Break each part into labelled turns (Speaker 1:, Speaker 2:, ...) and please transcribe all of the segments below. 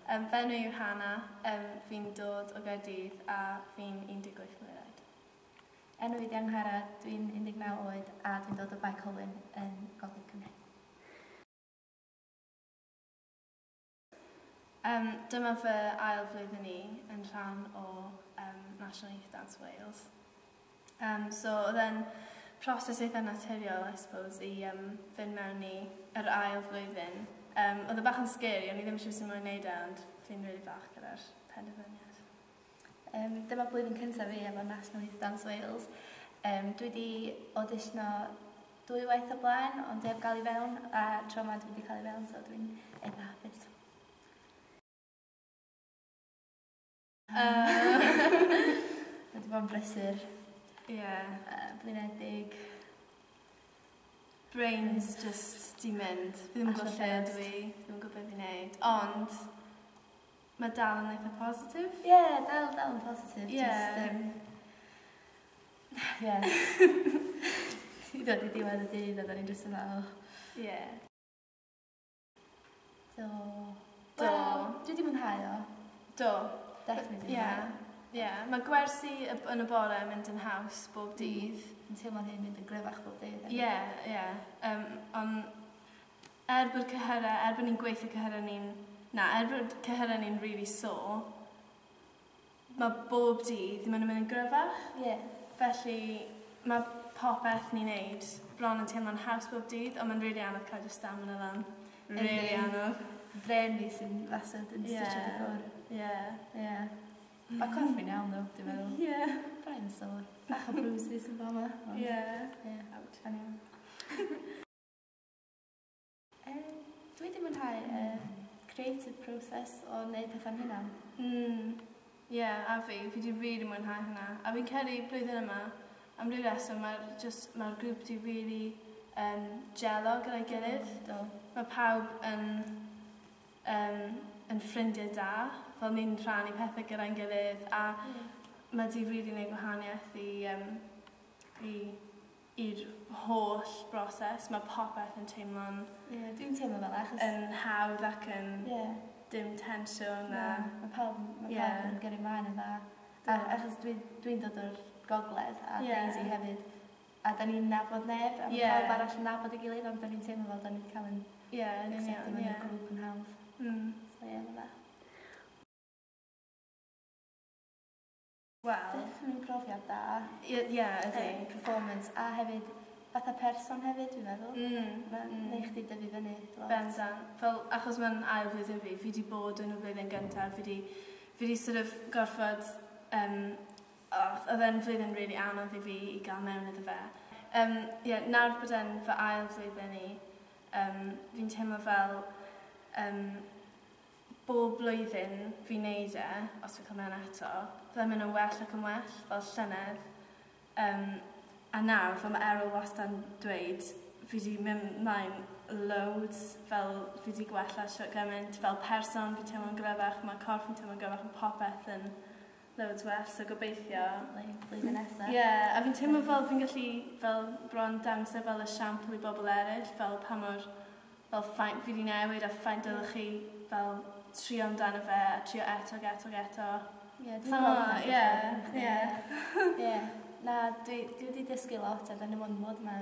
Speaker 1: Fenw yw Hanna, fi'n dod o Gaerdydd a fi'n 18 mlynedd oed.
Speaker 2: Enw i di Angharad, dwi'n 19 oed a dwi'n dod o Bae Colwyn yn Gogledd Cymru.
Speaker 1: Dyma fy ail flwyddyn i yn rhan o National Youth Dance Wales. So oedd e'n proses eitha naturiol, I suppose, i fynd mewn i yr ail flwyddyn. Oedd e bach yn scary, o'n i ddim eisiau sy'n mwyn wneud e, ond fi'n rili fach gyda'r penderfyniad.
Speaker 2: Dyma blwyddyn cyntaf fi efo National Youth Dance Wales. Dwi wedi auditiono 2 waith o blaen, ond dwi heb gael i fewn, a tro yma dwi wedi cael i fewn, so dwi'n eitha hapus. Wedi bod yn brysur. Blinedig.
Speaker 1: Brains just di mynd. Fi ddim yn gwybod lle dwi, fi ddim yn gwybod beth fi'n neud. Ond mae dal yn eitha positif.
Speaker 2: Dal yn positif. Ti dod i diwedd y dydd a da ni'n just yn dal. Dwi wedi mwynhau o.
Speaker 1: Do.
Speaker 2: Definitely mwynhau.
Speaker 1: Mae gwersi yn y bore yn mynd yn haws bob dydd.
Speaker 2: Yn teimlo'n hyn mynd yn gryfach bob dydd.
Speaker 1: Ond er bod ni'n gweithio cyhyra ni'n... er bod cyhyra ni'n really sore, mae bob dydd ddim yn mynd yn gryfach. Felly mae popeth ni'n neud bron yn teimlo'n haws bob dydd, ond mae'n rili anodd cael just stamina lan. Rili anodd.
Speaker 2: Bren fi sy'n lasod yn stitchio di ffwr. Mae coffi'n iawn ddo, dwi'n meddwl. Brain yn sore. Bach o bruises yn fama.
Speaker 1: Ouch.
Speaker 2: Dwi wedi mwynhau creative process o wneud pethau'n hynna.
Speaker 1: A fi wedi rili mwynhau hynna. A fi'n credu blwyddyn yma, am ryw reswm, mae'r grŵp wedi rili gelo gyda'i gilydd. Mae pawb yn ffrindiau da, fel ni'n rhannu pethau gyda'n gilydd, a mae wedi rili gwneud gwahaniaeth i'r holl broses. Mae popeth yn teimlo'n...
Speaker 2: Dwi'n teimlo fel achos...
Speaker 1: yn hawdd ac yn dim tensiwn.
Speaker 2: Mae pawb yn gyrru mlaen yn dda. Achos dwi'n dod o'r Gogledd a Daisy hefyd. A da ni'n nabod neb, a mae pawb arall yn nabod ei gilydd, ond da ni'n teimlo fel da ni'n cael yn acceptio mewn i'r grŵp yn hawdd. So mae dda. Definitely profiad da.
Speaker 1: Ydy.
Speaker 2: Performance a hefyd fatha person hefyd, dwi'n meddwl. Mae'n neud chdi dyfu fyny.
Speaker 1: Bendan. Achos mae'n ail flwyddyn fi wedi bod yn y flwyddyn gyntaf. Fi wedi sort of gorfod... Oedd e'n flwyddyn rili anodd i fi i gael mewn iddo fe. Nawr bod e'n fy ail flwyddyn i, fi'n teimlo fel bob blwyddyn fi'n neud e, os fi'n cael mewn eto, byddai'n mynd yn well ac yn well, fel llynedd. A nawr, fel mae Errol wastad yn dweud, fi wedi mynd mlaen loads, fel fi wedi gwella siwt gymaint, fel person fi'n teimlo'n gryfach, mae corff fi'n teimlo'n gryfach, mae popeth yn loads well, so gobeithio.
Speaker 2: Blwyddyn nesaf.
Speaker 1: A fi'n teimlo fel fi'n gallu fel bron damser fel esiampl i bobl eraill, fel pa mor fel ffaint fi wedi newid a ffaint ydych chi fel trio amdano fe a trio eto.
Speaker 2: Na, dwi wedi dysgu lot a da ni ond mod yma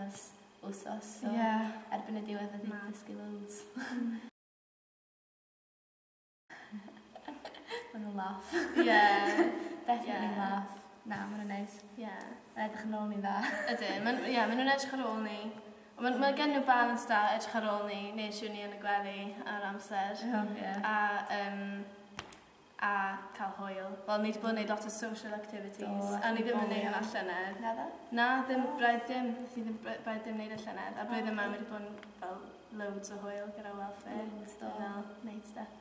Speaker 2: wsos, so erbyn y diwedd wedi dysgu loads. Maen nhw'n laugh. Definitely laugh. Na, maen nhw'n neis. Maen edrych yn ôl ni dda.
Speaker 1: Ydyn, maen nhw'n edrych ar ôl ni. Mae gen nhw balans da edrych ar ôl ni, neu siw ni yn y gwely ar amser. A cael hwyl. Wel, ni wedi bod yn gwneud lot o social activities, a ni ddim yn gwneud hynna llynedd.
Speaker 2: Naddo?
Speaker 1: Na, ddim braidd dim. Ni ddim braidd dim wneud y llynedd. A blwyddyn yma wedi bod yn fel loads o hwyl gyda welfare. Fel wneud stuff.